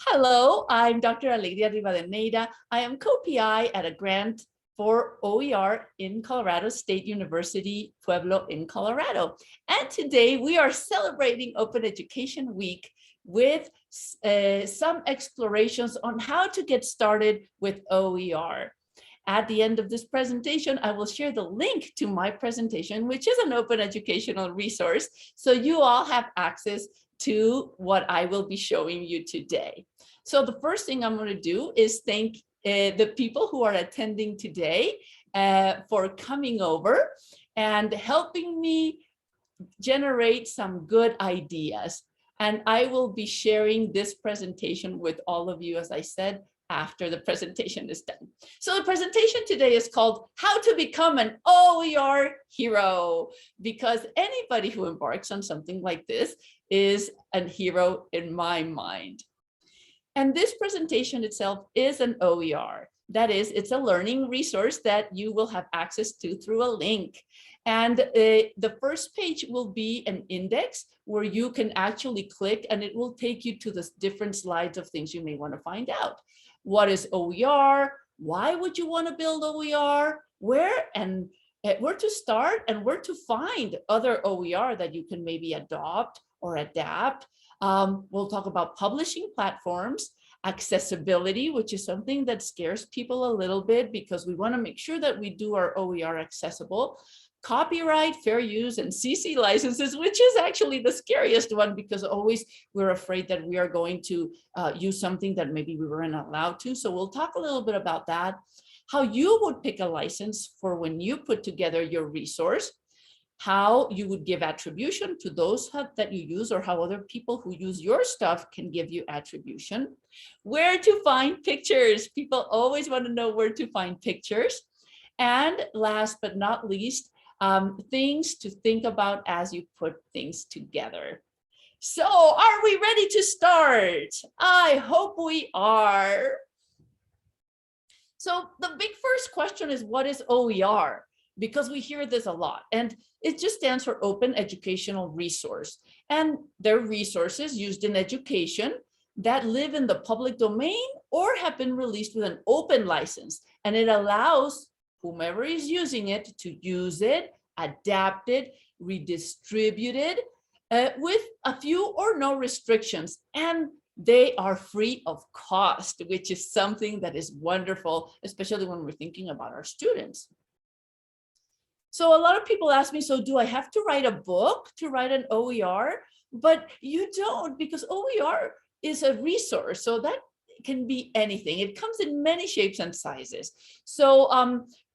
Hello, I'm Dr. Alegria Rivadeneira. I am co-PI at a grant for OER in Colorado State University, Pueblo in Colorado. And today we are celebrating Open Education Week with some explorations on how to get started with OER. At the end of this presentation, I will share the link to my presentation, which is an open educational resource. So you all have access to what I will be showing you today. So the first thing I'm going to do is thank the people who are attending today for coming over and helping me generate some good ideas. And I will be sharing this presentation with all of you, as I said, after the presentation is done. So the presentation today is called How to Become an OER Hero, because anybody who embarks on something like this is a hero in my mind. And this presentation itself is an OER. That is, it's a learning resource that you will have access to through a link. And the first page will be an index where you can actually click and it will take you to the different slides of things you may want to find out. What is OER? Why would you want to build OER? Where to start and where to find other OER that you can maybe adopt or adapt. We'll talk about publishing platforms, accessibility, which is something that scares people a little bit because we want to make sure that we do our OER accessible. Copyright, fair use, and CC licenses, which is actually the scariest one because always we're afraid that we are going to use something that maybe we weren't allowed to. So we'll talk a little bit about that, how you would pick a license for when you put together your resource, how you would give attribution to those that you use, or how other people who use your stuff can give you attribution, where to find pictures. People always want to know where to find pictures. And last but not least, things to think about as you put things together. So are we ready to start? I hope we are. So the big first question is, what is OER? Because we hear this a lot, and it just stands for Open Educational Resource. And they're resources used in education that live in the public domain or have been released with an open license. And it allows whomever is using it to use it, adapt it, redistribute it with a few or no restrictions. And they are free of cost, which is something that is wonderful, especially when we're thinking about our students. So a lot of people ask me, so do I have to write a book to write an OER? But you don't, because OER is a resource. So that can be anything. It comes in many shapes and sizes. So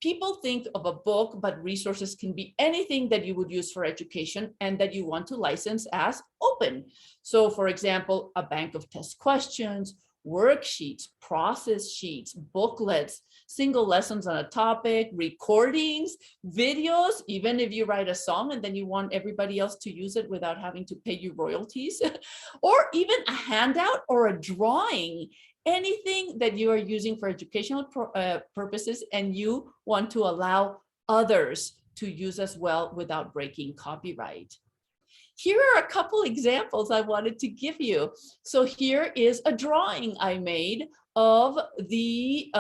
people think of a book, but resources can be anything that you would use for education and that you want to license as open. So for example, a bank of test questions, worksheets, process sheets, booklets, single lessons on a topic, recordings, videos, even if you write a song and then you want everybody else to use it without having to pay you royalties, or even a handout or a drawing, anything that you are using for educational purposes and you want to allow others to use as well without breaking copyright. Here are a couple examples I wanted to give you. So here is a drawing I made of the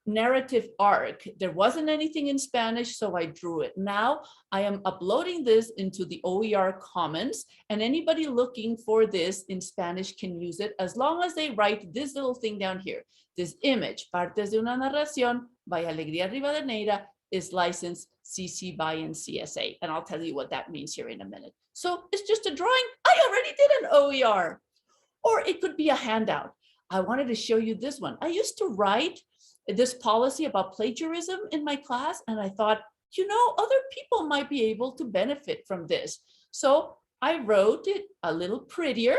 narrative arc. There wasn't anything in Spanish, so I drew it. Now I am uploading this into the OER Commons, and anybody looking for this in Spanish can use it as long as they write this little thing down here. This image, Partes de una narración by Alegria Rivadeneira, is licensed CC by NCSA. And I'll tell you what that means here in a minute. So it's just a drawing. I already did an OER. Or it could be a handout. I wanted to show you this one. I used to write this policy about plagiarism in my class, and I thought, you know, other people might be able to benefit from this. So I wrote it a little prettier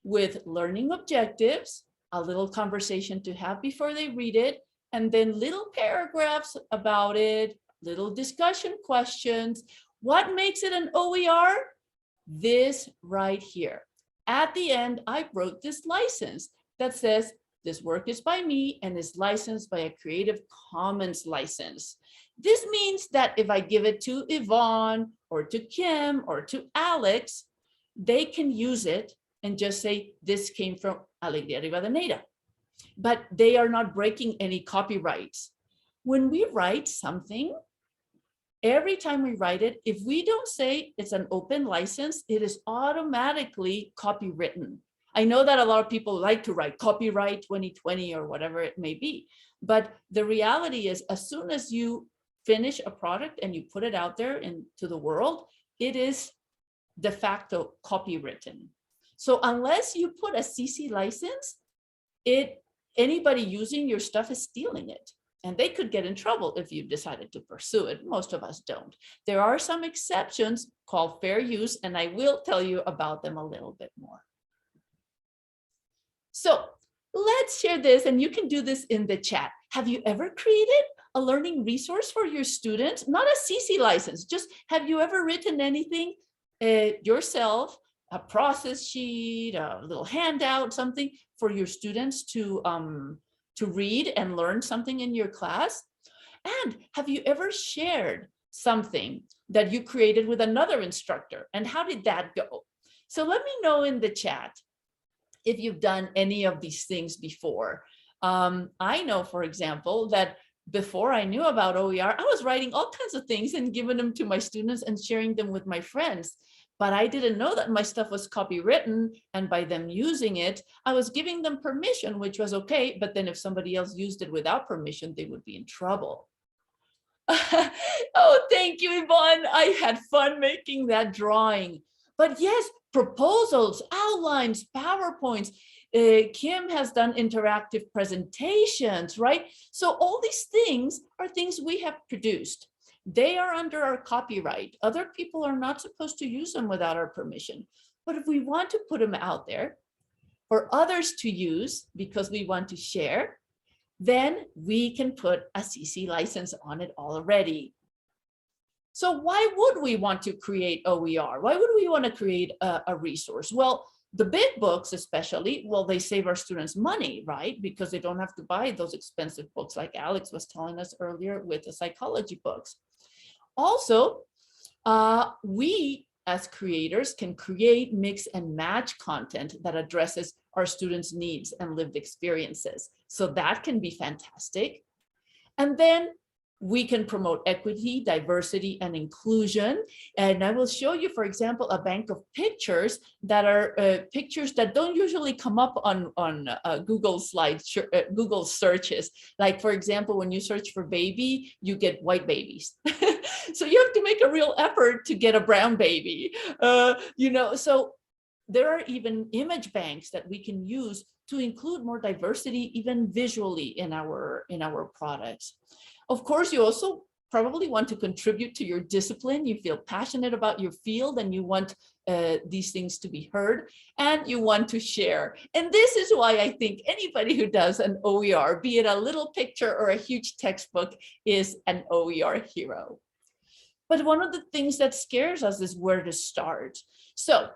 with learning objectives, a little conversation to have before they read it, and then little paragraphs about it, little discussion questions. What makes it an OER? This right here. At the end, I wrote this license that says, this work is by me and is licensed by a Creative Commons license. This means that if I give it to Yvonne or to Kim or to Alex, they can use it and just say, this came from Alegría Rivadeneira. But they are not breaking any copyrights. When we write something, every time we write it, if we don't say it's an open license, it is automatically copywritten. I know that a lot of people like to write copyright 2020 or whatever it may be, but the reality is, as soon as you finish a product and you put it out there into the world, it is de facto copywritten. So unless you put a CC license, anybody using your stuff is stealing it. And they could get in trouble if you decided to pursue it. Most of us don't. There are some exceptions called fair use, and I will tell you about them a little bit more. So let's share this, and you can do this in the chat. Have you ever created a learning resource for your students? Not a CC license, just have you ever written anything yourself, a process sheet, a little handout, something for your students to read and learn something in your class? And have you ever shared something that you created with another instructor? And how did that go? So let me know in the chat if you've done any of these things before. I know, for example, that before I knew about OER, I was writing all kinds of things and giving them to my students and sharing them with my friends. But I didn't know that my stuff was copywritten, and by them using it, I was giving them permission, which was okay. But then if somebody else used it without permission, they would be in trouble. Oh, thank you, Yvonne. I had fun making that drawing. But yes, proposals, outlines, PowerPoints. Kim has done interactive presentations, right? So all these things are things we have produced. They are under our copyright. Other people are not supposed to use them without our permission. But if we want to put them out there for others to use because we want to share, then we can put a CC license on it already. So why would we want to create OER? Why would we want to create a resource? Well, the big books especially, well, they save our students money, right? Because they don't have to buy those expensive books like Alex was telling us earlier with the psychology books. Also, we as creators can create, mix, and match content that addresses our students' needs and lived experiences. So that can be fantastic. And then we can promote equity, diversity, and inclusion. And I will show you, for example, a bank of pictures that are pictures that don't usually come up on Google slides, Google searches. Like, for example, when you search for baby, you get white babies. So you have to make a real effort to get a brown baby. So there are even image banks that we can use to include more diversity, even visually in our products. Of course, you also probably want to contribute to your discipline. You feel passionate about your field and you want these things to be heard and you want to share. And this is why I think anybody who does an OER, be it a little picture or a huge textbook, is an OER hero. But one of the things that scares us is where to start. So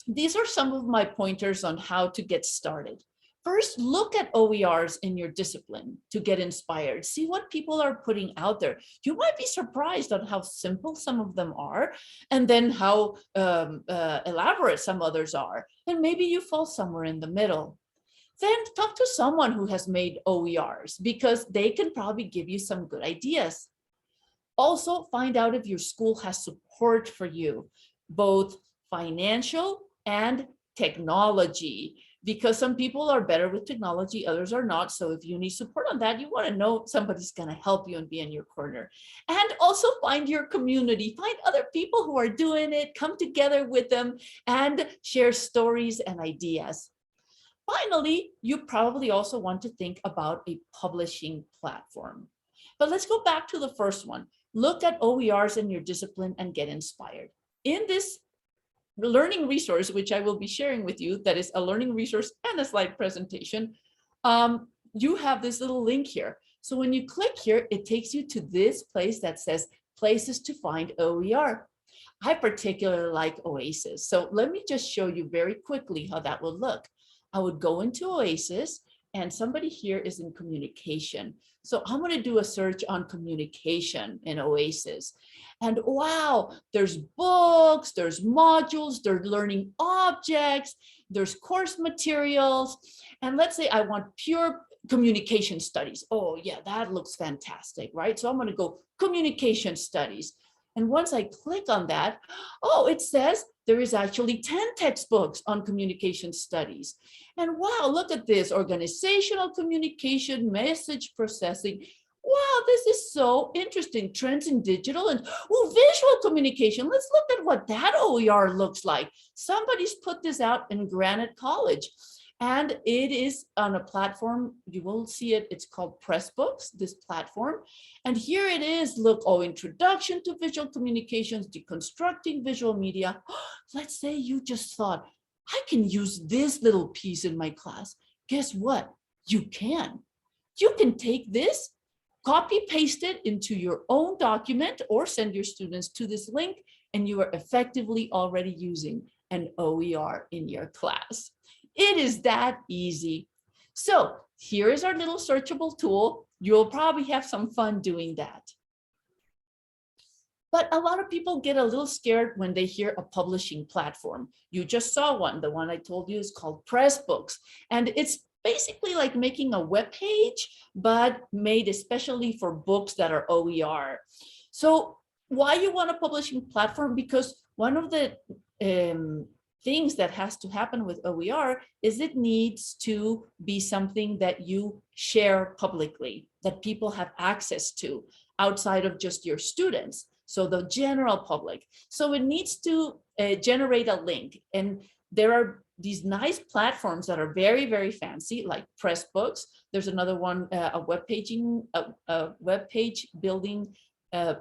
these are some of my pointers on how to get started. First, look at OERs in your discipline to get inspired. See what people are putting out there. You might be surprised at how simple some of them are, and then how elaborate some others are. And maybe you fall somewhere in the middle. Then talk to someone who has made OERs because they can probably give you some good ideas. Also, find out if your school has support for you, both financial and technology, because some people are better with technology, others are not. So if you need support on that, you want to know somebody's going to help you and be in your corner. And also find your community, find other people who are doing it, come together with them and share stories and ideas. Finally, you probably also want to think about a publishing platform. But let's go back to the first one. Look at OERs in your discipline and get inspired. In this learning resource, which I will be sharing with you, that is a learning resource and a slide presentation, you have this little link here. So when you click here, it takes you to this place that says places to find OER. I particularly like Oasis. So let me just show you very quickly how that will look. I would go into Oasis and somebody here is in communication. So I'm going to do a search on communication in Oasis. And wow, there's books, there's modules, there's learning objects. there's course materials. And let's say I want pure communication studies. Oh yeah, that looks fantastic, right? So I'm going to go communication studies. And once I click on that, oh, it says there is actually 10 textbooks on communication studies. And wow, look at this: organizational communication, message processing. Wow, this is so interesting. Trends in digital and visual communication. Let's look at what that OER looks like. Somebody's put this out in Granite College. And it is on a platform, you will see it, it's called Pressbooks, this platform. And here it is, look, introduction to visual communications, deconstructing visual media. Let's say you just thought, I can use this little piece in my class. Guess what? You can. You can take this, copy paste it into your own document or send your students to this link, and you are effectively already using an OER in your class. It is that easy. So here is our little searchable tool. You'll probably have some fun doing that. But a lot of people get a little scared when they hear a publishing platform. You just saw one. The one I told you is called Pressbooks. And it's basically like making a web page, but made especially for books that are OER. So why you want a publishing platform? Because one of the things that has to happen with OER is it needs to be something that you share publicly, that people have access to outside of just your students, so the general public. So it needs to generate a link. And there are these nice platforms that are very, very fancy, like Pressbooks. There's another one, a web page building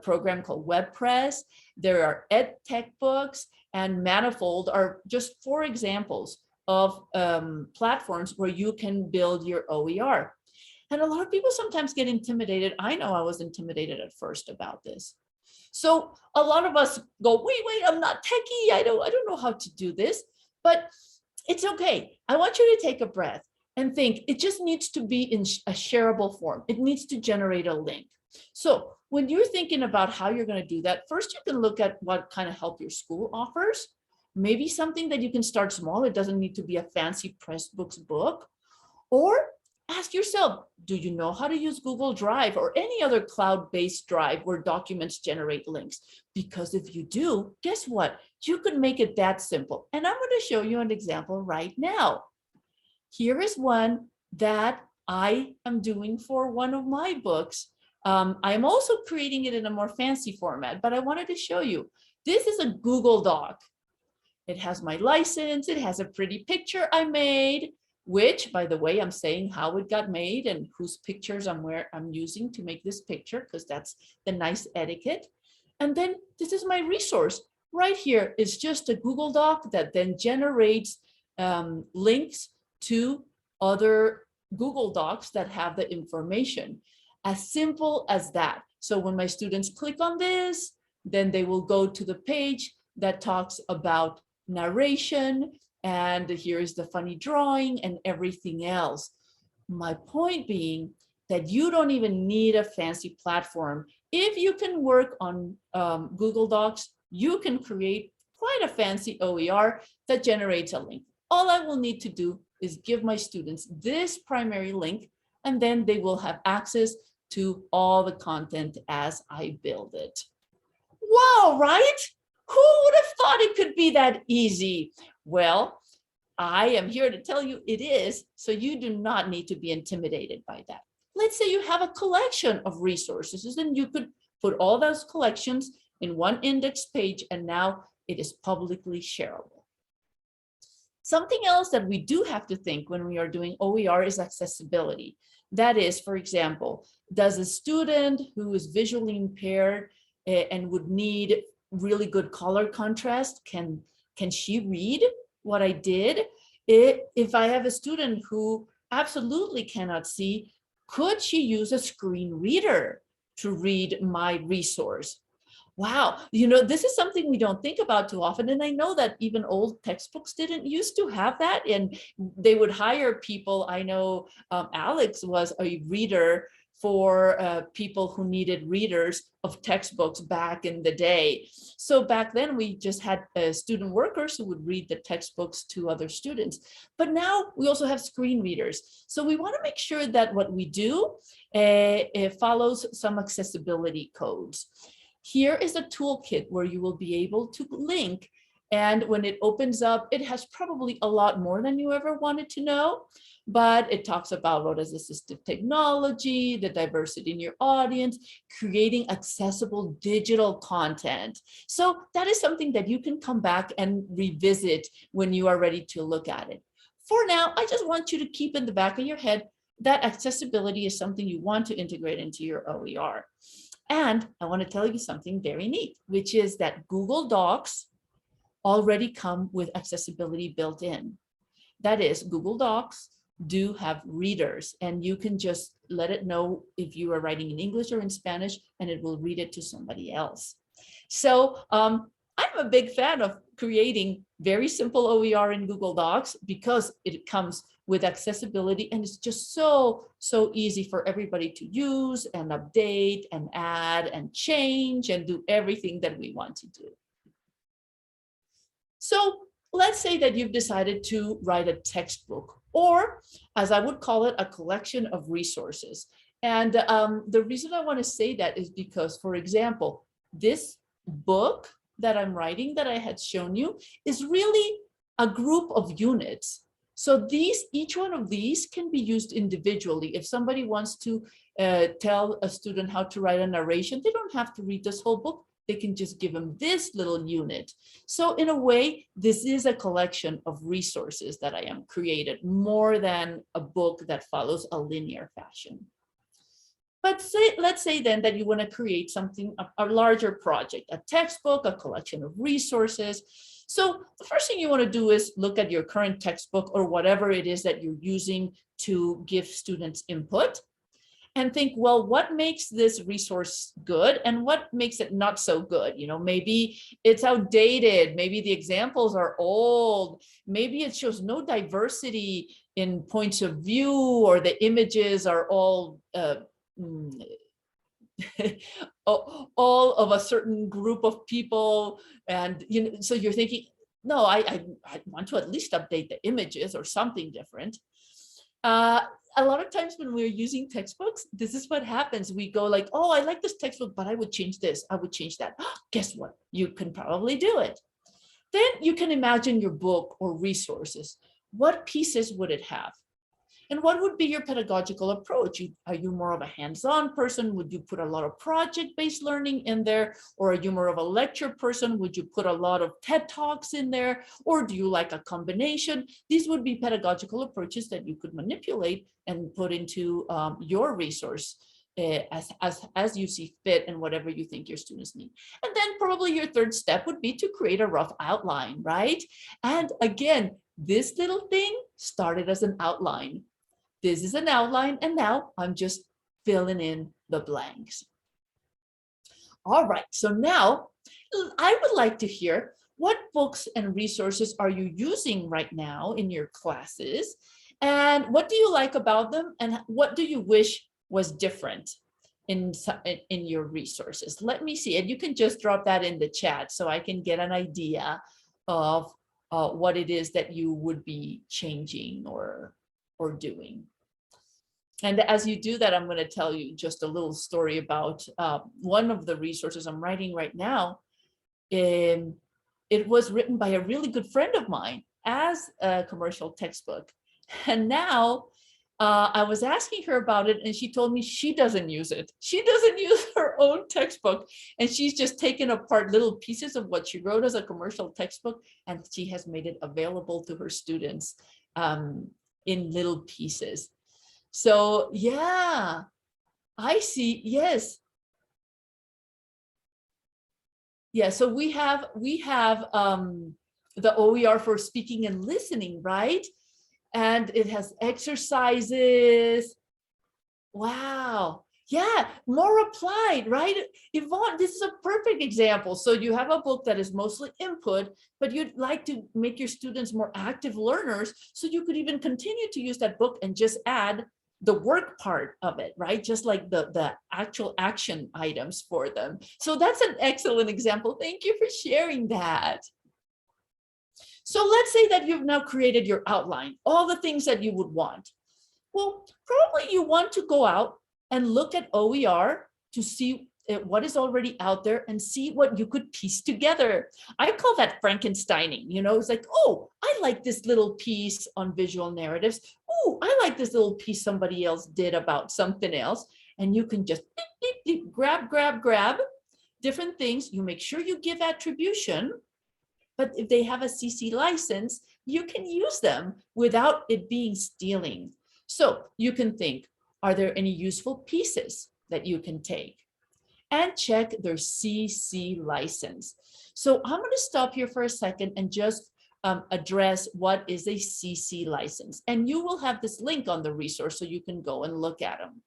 program called Webpress. There are Edtechbooks, and Manifold are just 4 examples of platforms where you can build your OER. And a lot of people sometimes get intimidated. I know I was intimidated at first about this. So a lot of us go, wait, I'm not techie. I don't know how to do this, but it's okay. I want you to take a breath and think, it just needs to be in a shareable form. It needs to generate a link. So when you're thinking about how you're going to do that, first you can look at what kind of help your school offers. Maybe something that you can start small. It doesn't need to be a fancy Pressbooks book. Or ask yourself, do you know how to use Google Drive or any other cloud-based drive where documents generate links? Because if you do, guess what? You could make it that simple. And I'm going to show you an example right now. Here is one that I am doing for one of my books. I'm also creating it in a more fancy format, but I wanted to show you. This is a Google Doc. It has my license. It has a pretty picture I made, which, by the way, I'm saying how it got made and whose pictures I'm using to make this picture, because that's the nice etiquette. And then this is my resource. Right here is just a Google Doc that then generates links to other Google Docs that have the information. As simple as that. So when my students click on this, then they will go to the page that talks about narration, and here is the funny drawing and everything else. My point being that you don't even need a fancy platform. If you can work on Google Docs, you can create quite a fancy OER that generates a link. All I will need to do is give my students this primary link, and then they will have access to all the content as I build it. Wow, right? Who would have thought it could be that easy? Well, I am here to tell you it is, so you do not need to be intimidated by that. Let's say you have a collection of resources, and you could put all those collections in one index page, and now it is publicly shareable. Something else that we do have to think when we are doing OER is accessibility. That is, for example, does a student who is visually impaired and would need really good color contrast, can she read what I did? If I have a student who absolutely cannot see, could she use a screen reader to read my resource? Wow, this is something we don't think about too often. And I know that even old textbooks didn't used to have that, and they would hire people. I know Alex was a reader for people who needed readers of textbooks back in the day. So back then we just had student workers who would read the textbooks to other students. But now we also have screen readers. So we want to make sure that what we do it follows some accessibility codes. Here is a toolkit where you will be able to link, and when it opens up, it has probably a lot more than you ever wanted to know, but it talks about what is assistive technology, the diversity in your audience, creating accessible digital content. So that is something that you can come back and revisit when you are ready to look at it. For now, I just want you to keep in the back of your head that accessibility is something you want to integrate into your OER. And I want to tell you something very neat, which is that Google Docs already come with accessibility built in. That is, Google Docs do have readers, and you can just let it know if you are writing in English or in Spanish, and it will read it to somebody else. So I'm a big fan of creating very simple OER in Google Docs because it comes with accessibility, and it's just so easy for everybody to use and update and add and change and do everything that we want to do. So let's say that you've decided to write a textbook, or as I would call it, a collection of resources. And the reason I want to say that is because, for example, this book that I'm writing that I had shown you is really a group of units. So each one of these can be used individually. If somebody wants to tell a student how to write a narration, they don't have to read this whole book. They can just give them this little unit. So in a way, this is a collection of resources that I am created, more than a book that follows a linear fashion. But let's say then that you want to create something, a larger project, a textbook, a collection of resources. So the first thing you want to do is look at your current textbook or whatever it is that you're using to give students input, and think, well, what makes this resource good and what makes it not so good? You know, maybe it's outdated, maybe the examples are old, maybe it shows no diversity in points of view, or the images are all all of a certain group of people. And so you're thinking, no, I want to at least update the images or something different. A lot of times when we're using textbooks, this is what happens. We go like, oh, I like this textbook, but I would change this, I would change that. Guess what? You can probably do it. Then you can imagine your book or resources. What pieces would it have? And what would be your pedagogical approach? Are you more of a hands-on person? Would you put a lot of project-based learning in there? Or are you more of a lecture person? Would you put a lot of TED Talks in there? Or do you like a combination? These would be pedagogical approaches that you could manipulate and put into your resource as you see fit and whatever you think your students need. And then probably your third step would be to create a rough outline, right? And again, this little thing started as an outline. This is an outline, and now I'm just filling in the blanks. All right, so now I would like to hear, what books and resources are you using right now in your classes? And what do you like about them? And what do you wish was different in your resources? Let me see, and you can just drop that in the chat so I can get an idea of what it is that you would be changing or doing. And as you do that, I'm going to tell you just a little story about one of the resources I'm writing right now. It was written by a really good friend of mine as a commercial textbook. And now I was asking her about it, and she told me she doesn't use it. She doesn't use her own textbook, and she's just taken apart little pieces of what she wrote as a commercial textbook, and she has made it available to her students in little pieces. So yeah, I see. Yes. Yeah, so we have the OER for speaking and listening, right? And it has exercises. Wow. Yeah, more applied, right? Yvonne, this is a perfect example. So you have a book that is mostly input, but you'd like to make your students more active learners. So you could even continue to use that book and just add the work part of it, right? Just like the actual action items for them. So that's an excellent example. Thank you for sharing that. So let's say that you've now created your outline, all the things that you would want. Well, probably you want to go out and look at OER to see what is already out there and see what you could piece together. I call that Frankensteining. It's like, oh, I like this little piece on visual narratives. Oh, I like this little piece somebody else did about something else. And you can just grab different things. You make sure you give attribution. But if they have a CC license, you can use them without it being stealing. So you can think, are there any useful pieces that you can take? And check their CC license. So I'm going to stop here for a second and just address what is a CC license. And you will have this link on the resource so you can go and look at them.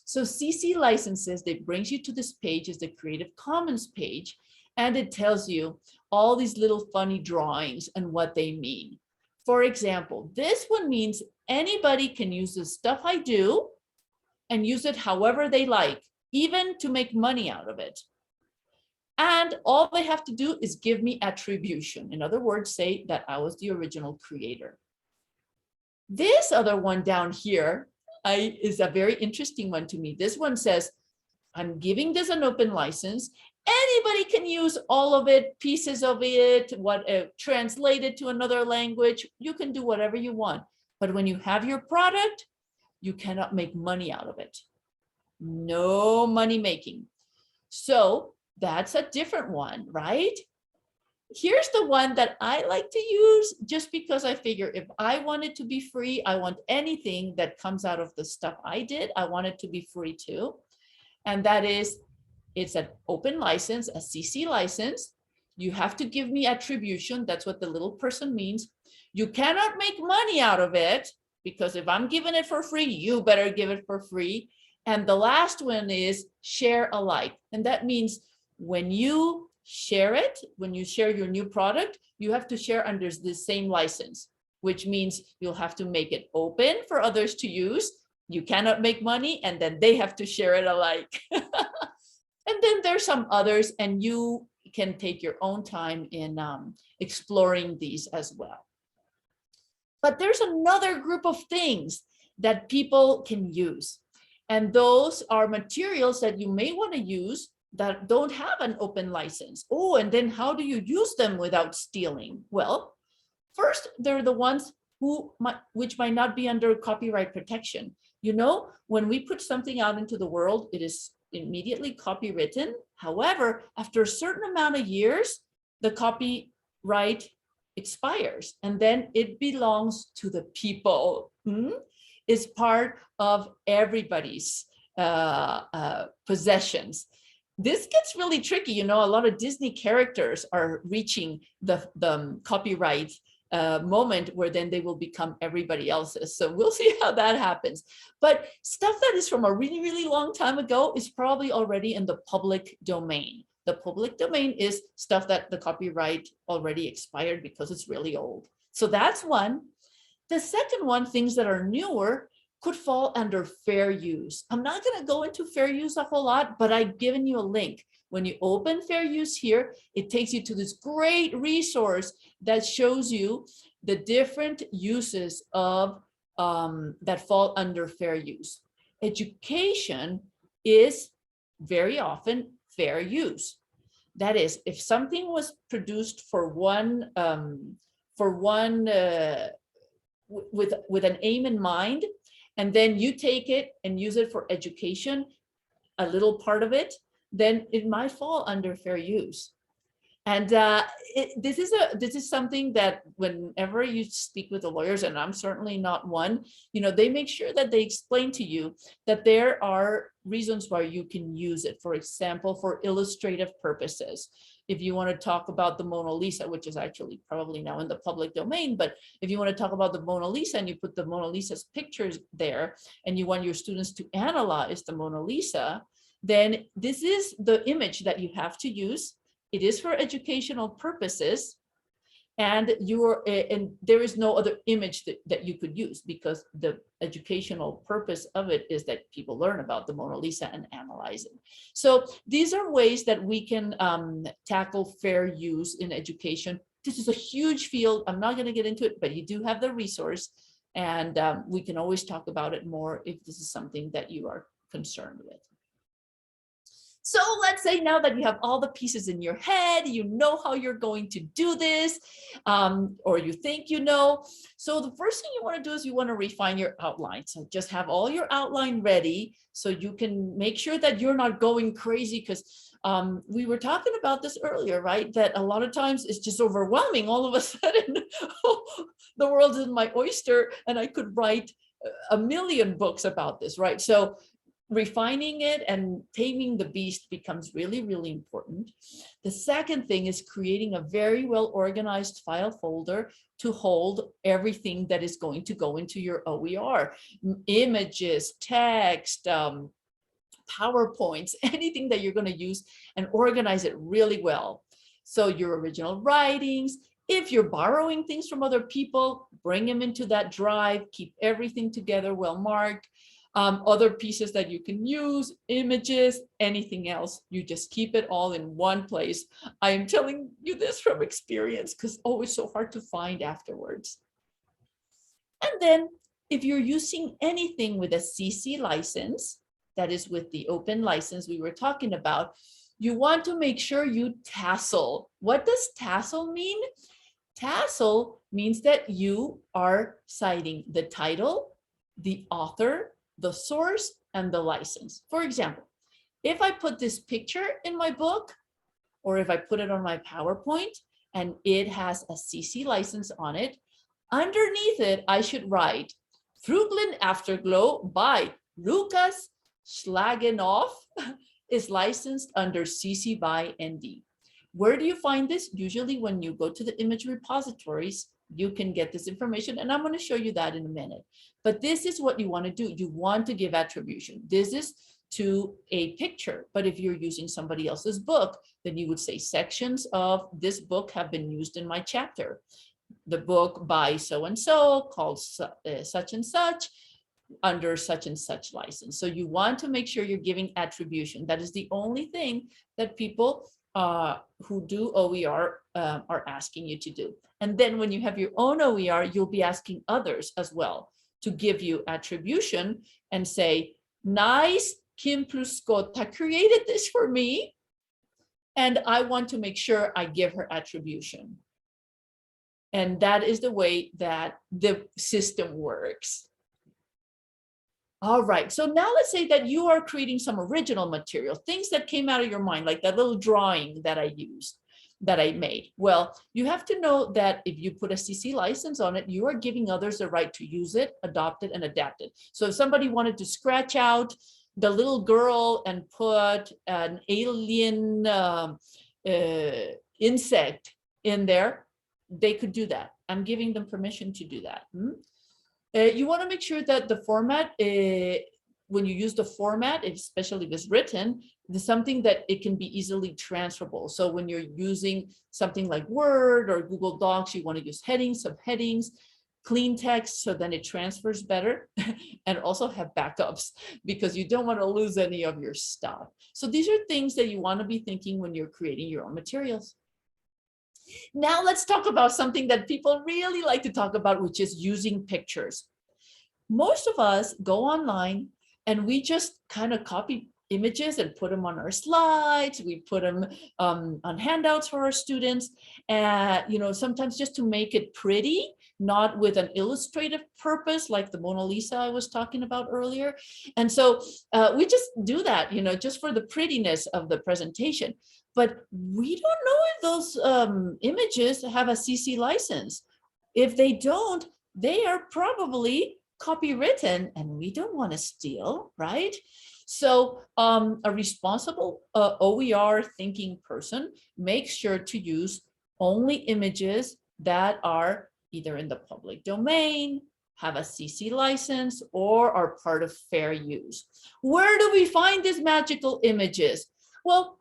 So CC licenses, that brings you to this page, is the Creative Commons page. And it tells you all these little funny drawings and what they mean. For example, this one means anybody can use the stuff I do and use it however they like, even to make money out of it. And all they have to do is give me attribution. In other words, say that I was the original creator. This other one down here is a very interesting one to me. This one says, I'm giving this an open license. Anybody can use all of it, pieces of it, translate it to another language. You can do whatever you want. But when you have your product, you cannot make money out of it. No money making. So that's a different one, right? Here's the one that I like to use just because I figure if I want it to be free, I want anything that comes out of the stuff I did, I want it to be free too. And that is, it's an open license, a CC license. You have to give me attribution. That's what the little person means. You cannot make money out of it because if I'm giving it for free, you better give it for free. And the last one is share alike. And that means when you share it, when you share your new product, you have to share under the same license, which means you'll have to make it open for others to use. You cannot make money, and then they have to share it alike. And then there's some others, and you can take your own time in exploring these as well. But there's another group of things that people can use. And those are materials that you may want to use that don't have an open license. Oh, and then how do you use them without stealing? Well, first, they're the ones which might not be under copyright protection. When we put something out into the world, it is immediately copywritten. However, after a certain amount of years, the copyright expires and then it belongs to the people. It's part of everybody's possessions. This gets really tricky. A lot of Disney characters are reaching the copyright moment where then they will become everybody else's. So we'll see how that happens. But stuff that is from a really, really long time ago is probably already in the public domain. The public domain is stuff that the copyright already expired because it's really old. So that's one. The second one, things that are newer, could fall under fair use. I'm not going to go into fair use a whole lot, but I've given you a link. When you open fair use here, it takes you to this great resource that shows you the different uses of that fall under fair use. Education is very often fair use. That is, if something was produced for one with an aim in mind, and then you take it and use it for education, a little part of it, then it might fall under fair use. And this is something that whenever you speak with the lawyers, and I'm certainly not one, they make sure that they explain to you that there are reasons why you can use it. For example, for illustrative purposes. If you want to talk about the Mona Lisa, which is actually probably now in the public domain, but if you want to talk about the Mona Lisa and you put the Mona Lisa's pictures there and you want your students to analyze the Mona Lisa, then this is the image that you have to use. It is for educational purposes. and there is no other image that you could use, because the educational purpose of it is that people learn about the Mona Lisa and analyze it. So these are ways that we can tackle fair use in education. This is a huge field. I'm not going to get into it, but you do have the resource, and we can always talk about it more if this is something that you are concerned with. So let's say now that you have all the pieces in your head, you know how you're going to do this, or you think you know. So the first thing you want to do is you want to refine your outline. So just have all your outline ready so you can make sure that you're not going crazy, because we were talking about this earlier, right? That a lot of times it's just overwhelming. All of a sudden, the world is my oyster, and I could write a million books about this, right? So refining it and taming the beast becomes really, really important. The second thing is creating a very well organized file folder to hold everything that is going to go into your OER, images, text, PowerPoints, anything that you're going to use, and organize it really well. So your original writings, if you're borrowing things from other people, bring them into that drive, keep everything together, well marked. Other pieces that you can use, images, anything else, you just keep it all in one place. I am telling you this from experience, because it's so hard to find afterwards. And then if you're using anything with a CC license, that is with the open license we were talking about, you want to make sure you tassel. What does tassel mean? Tassel means that you are citing the title, the author, the source, and the license. For example, if I put this picture in my book, or if I put it on my PowerPoint and it has a CC license on it, underneath it, I should write Fruglin Afterglow by Lucas Schlagenoff is licensed under CC by ND. Where do you find this? Usually when you go to the image repositories, you can get this information, and I'm going to show you that in a minute. But this is what you want to do. You want to give attribution. This is to a picture, but if you're using somebody else's book, then you would say sections of this book have been used in my chapter. The book by so-and-so called such and such under such and such license. So you want to make sure you're giving attribution. That is the only thing that people who do OER are asking you to do. And then when you have your own OER, you'll be asking others as well to give you attribution and say, nice, Kim Pluscota created this for me, and I want to make sure I give her attribution. And that is the way that the system works. All right, so now let's say that you are creating some original material, things that came out of your mind, like that little drawing that I used, that I made. Well, you have to know that if you put a CC license on it, you are giving others the right to use it, adopt it, and adapt it. So if somebody wanted to scratch out the little girl and put an alien insect in there, they could do that. I'm giving them permission to do that. You want to make sure that the format, when you use the format, especially if it's written, there's something that it can be easily transferable. So when you're using something like Word or Google Docs, you want to use headings, subheadings, clean text, so then it transfers better, and also have backups, because you don't want to lose any of your stuff. So these are things that you want to be thinking when you're creating your own materials. Now let's talk about something that people really like to talk about, which is using pictures. Most of us go online and we just kind of copy images and put them on our slides. We put them on handouts for our students, sometimes just to make it pretty, not with an illustrative purpose like the Mona Lisa I was talking about earlier. And so we just do that, just for the prettiness of the presentation. But we don't know if those images have a CC license. If they don't, they are probably copywritten, and we don't want to steal, right? So a responsible OER thinking person makes sure to use only images that are either in the public domain, have a CC license, or are part of fair use. Where do we find these magical images? Well,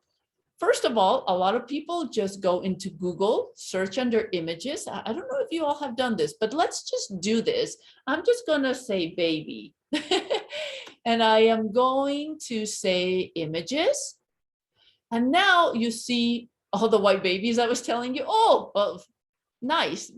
First of all, a lot of people just go into Google, search under images. I don't know if you all have done this, but let's just do this. I'm just going to say baby. And I am going to say images. And now you see all the white babies I was telling you. Oh, well, nice.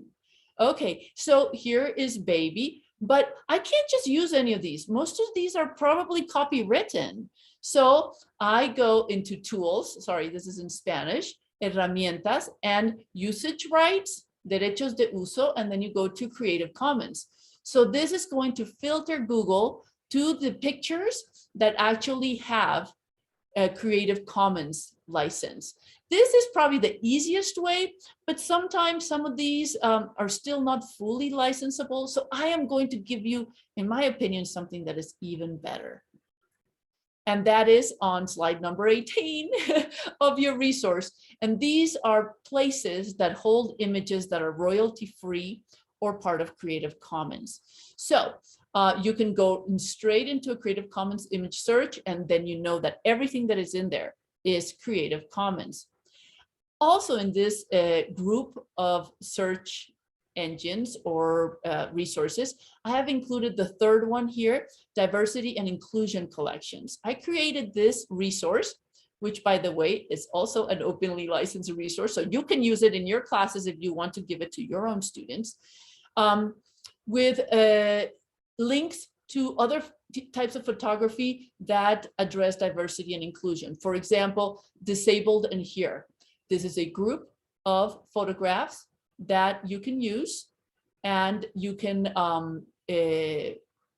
Okay, so here is baby, but I can't just use any of these. Most of these are probably copywritten. So I go into tools, sorry, this is in Spanish, herramientas, and usage rights, derechos de uso, and then you go to Creative Commons. So this is going to filter Google to the pictures that actually have a Creative Commons license. This is probably the easiest way, but sometimes some of these are still not fully licensable. So I am going to give you, in my opinion, something that is even better. And that is on slide number 18 of your resource. And these are places that hold images that are royalty-free or part of Creative Commons. So you can go straight into a Creative Commons image search, and then you know that everything that is in there is Creative Commons. Also in this group of search engines or resources, I have included the third one here, diversity and inclusion collections. I created this resource, which by the way, is also an openly licensed resource. So you can use it in your classes if you want to give it to your own students, with links to other types of photography that address diversity and inclusion. For example, disabled and here. This is a group of photographs that you can use, and you can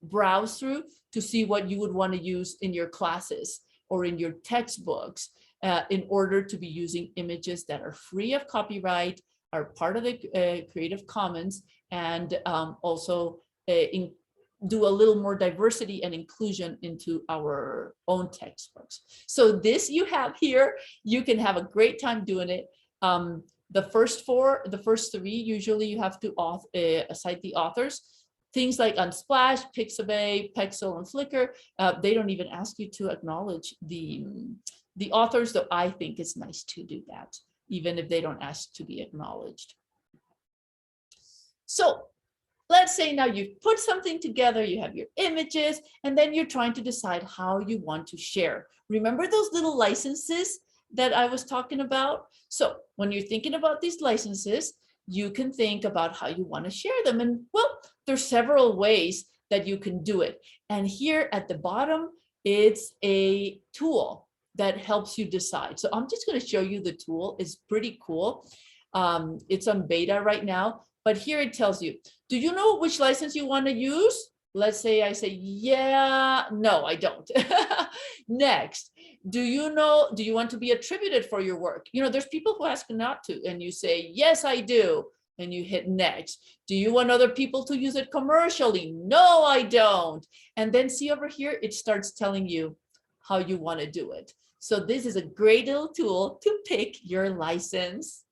browse through to see what you would want to use in your classes or in your textbooks in order to be using images that are free of copyright, are part of the Creative Commons, and also do a little more diversity and inclusion into our own textbooks. So this you have here, you can have a great time doing it. The first three, usually you have to cite the authors. Things like Unsplash, Pixabay, Pexel, and Flickr, they don't even ask you to acknowledge the authors, though I think it's nice to do that, even if they don't ask to be acknowledged. So let's say now you've put something together, you have your images, and then you're trying to decide how you want to share. Remember those little licenses that I was talking about? So when you're thinking about these licenses, you can think about how you want to share them. And well, there's several ways that you can do it. And here at the bottom, it's a tool that helps you decide. So I'm just going to show you the tool. It's pretty cool. It's on beta right now, but here it tells you, do you know which license you want to use? Let's say I say, yeah, no, I don't. Next, do you want to be attributed for your work? You know, there's people who ask not to, and you say, yes, I do. And you hit next. Do you want other people to use it commercially? No, I don't. And then see over here, it starts telling you how you want to do it. So this is a great little tool to pick your license.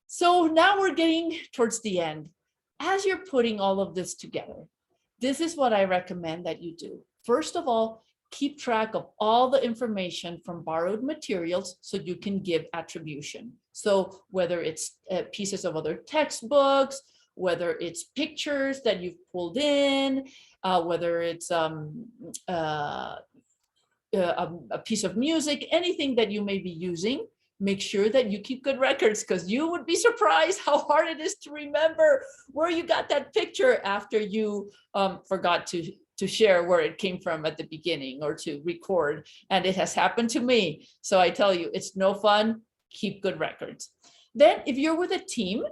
So now we're getting towards the end. As you're putting all of this together, this is what I recommend that you do. First of all, keep track of all the information from borrowed materials so you can give attribution. So whether it's pieces of other textbooks, whether it's pictures that you've pulled in, whether it's a piece of music, anything that you may be using, make sure that you keep good records, because you would be surprised how hard it is to remember where you got that picture after you forgot to share where it came from at the beginning or to record. And it has happened to me. So I tell you, it's no fun. Keep good records. Then if you're with a team,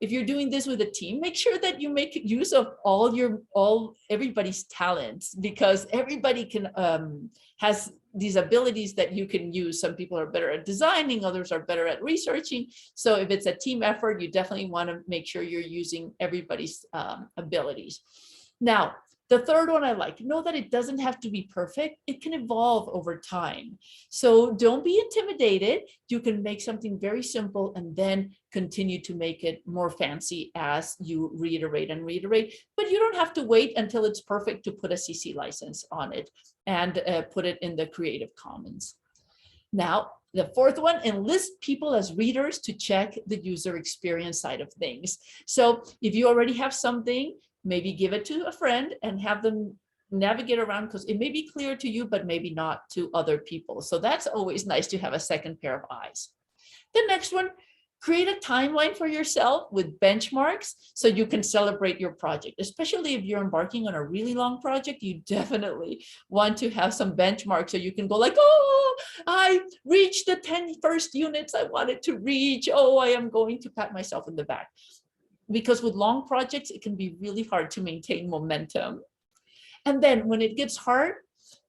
if you're doing this with a team, make sure that you make use of everybody's talents, because everybody can has these abilities that you can use. Some people are better at designing, others are better at researching. So if it's a team effort, you definitely want to make sure you're using everybody's abilities. Now, the third one I like, know that it doesn't have to be perfect. It can evolve over time. So don't be intimidated. You can make something very simple and then continue to make it more fancy as you reiterate and reiterate. But you don't have to wait until it's perfect to put a CC license on it and put it in the Creative Commons. Now, the fourth one, enlist people as readers to check the user experience side of things. So if you already have something, maybe give it to a friend and have them navigate around, because it may be clear to you, but maybe not to other people. So that's always nice to have a second pair of eyes. The next one, create a timeline for yourself with benchmarks so you can celebrate your project. Especially if you're embarking on a really long project, you definitely want to have some benchmarks so you can go like, oh, I reached the 10 first units I wanted to reach. Oh, I am going to pat myself in the back. Because with long projects, it can be really hard to maintain momentum. And then when it gets hard,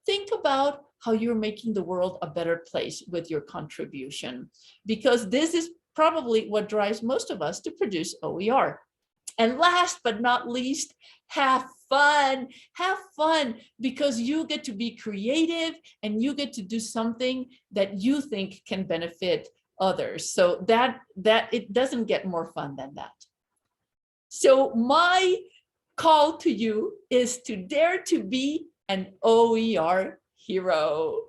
think about how you're making the world a better place with your contribution, because this is probably what drives most of us to produce OER. And last but not least, have fun. Have fun, because you get to be creative and you get to do something that you think can benefit others. So that it doesn't get more fun than that. So my call to you is to dare to be an OER hero.